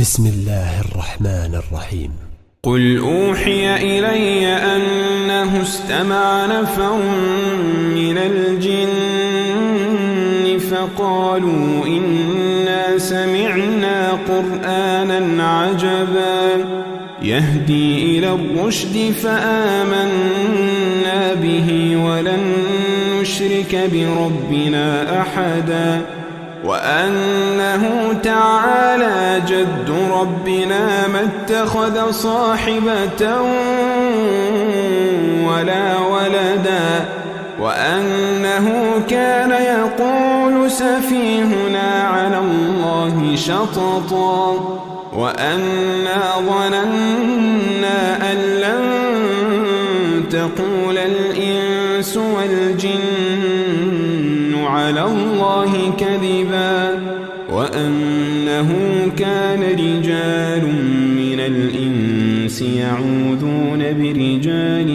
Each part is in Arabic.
بسم الله الرحمن الرحيم. قل أوحي إلي أنه استمع نفر من الجن فقالوا إنا سمعنا قرآنا عجبا يهدي إلى الرشد فآمنا به ولن نشرك بربنا أحدا وأنه تعالى جد ربنا ما اتخذ صاحبة ولا ولدا وأنه كان يقول سفيهنا على الله شططا وأنا ظننا أن لن تقول الإنس والجن على الله كذبا وأنه كان رجال من الإنس يعوذون برجال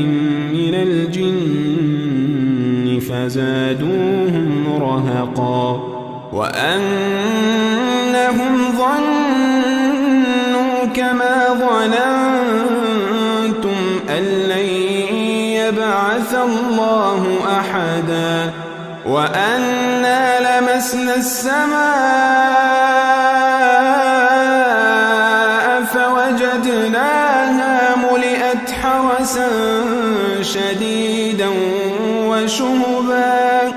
من الجن فزادوهم رهقا وأنهم ظنوا كما ظننتم أن لن يبعث الله أحدا وأنا لمسنا السماء فوجدناها ملئت حرسا شديدا وشهبا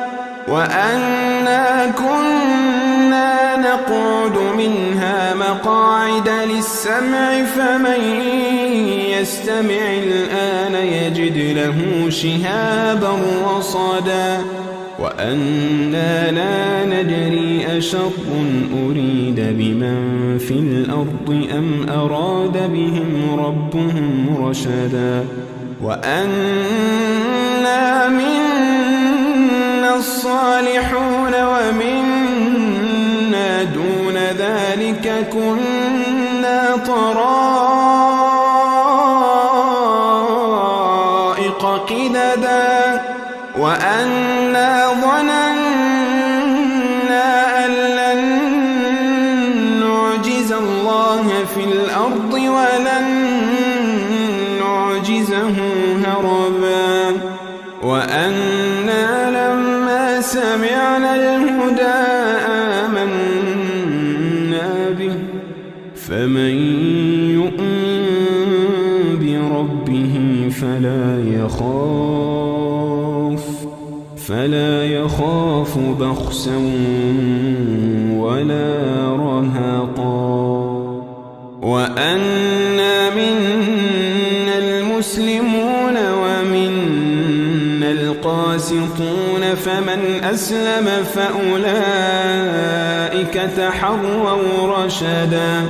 وأنا كنا نقعد منها مقاعد للسمع فمن يستمع الآن يجد له شهابا رصدا وأنا لا ندري أشر أريد بمن في الأرض أم أراد بهم ربهم رشدا وأنا منا الصالحون ومنا دون ذلك كنا طرائق قددا وأنا ظننا أن لن نعجز الله في الأرض ولن نعجزه هربا وأنا لما سمعنا الهدى آمنا به فمن يؤمن بربه فلا يخاف بخسا ولا رهقا وأنا منا المسلمون ومنا القاسطون فمن أسلم فأولئك تحروا رشدا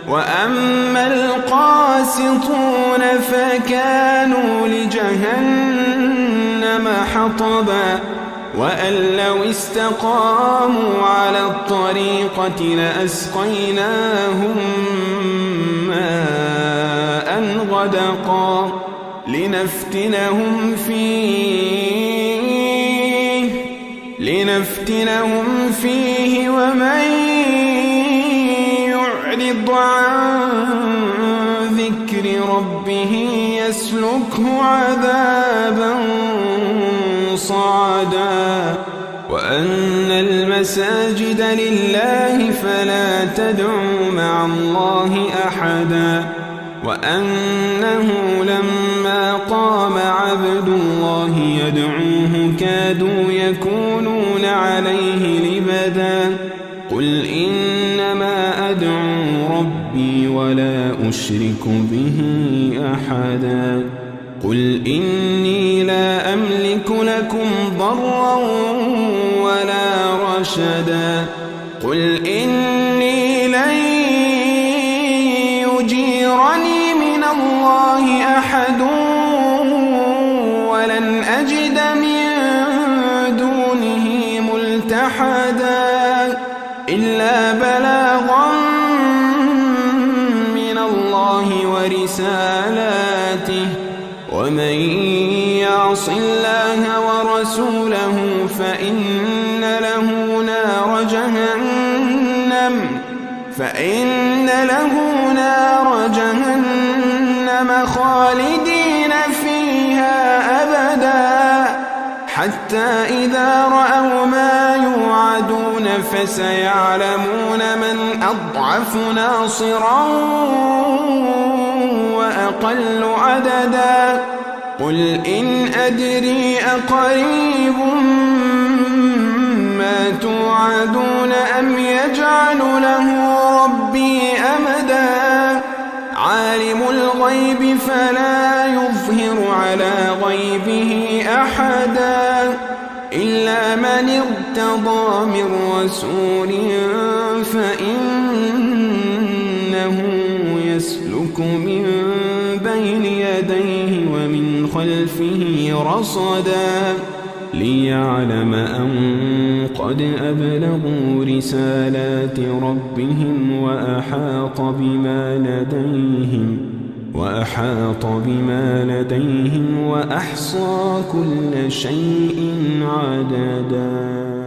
وأما القاسطون فكانوا لجهنم حطبا وأن لو استقاموا على الطريقة لأسقيناهم ماء غدقا لنفتنهم فيه ومن يعرض عن ذكر ربه يسلكه عذابا صعدا وأن المساجد لله فلا تدعوا مع الله أحدا وأنه لما قام عبد الله يدعوه كادوا يكونون عليه لبدا قل إنما أدعو ربي ولا أشرك به أحدا قل إني لا أملك لكم ضرا ولا رشدا قل إني لن يجيرني من الله أحد ولن أجد من دونه ملتحدا إلا بلاغا من الله ورسالاته ومن يعص الله ورسوله فإن له نار جهنم له نار جهنم خالدين فيها أبدا حتى إذا رأوا ما يوعدون فسيعلمون من أضعف ناصرا وأقل عددا قل إن أدري أقريب ما توعدون أم يجعل له ربي أمدا عالم الغيب فلا يظهر على غيبه أحدا إلا من ارتضى من رسول فإنه يسلك من بين يديه ومن خلفه رصدا ليعلم أن قد أبلغوا رسالات ربهم وأحاط بما لديهم وأحصى كل شيء عددا.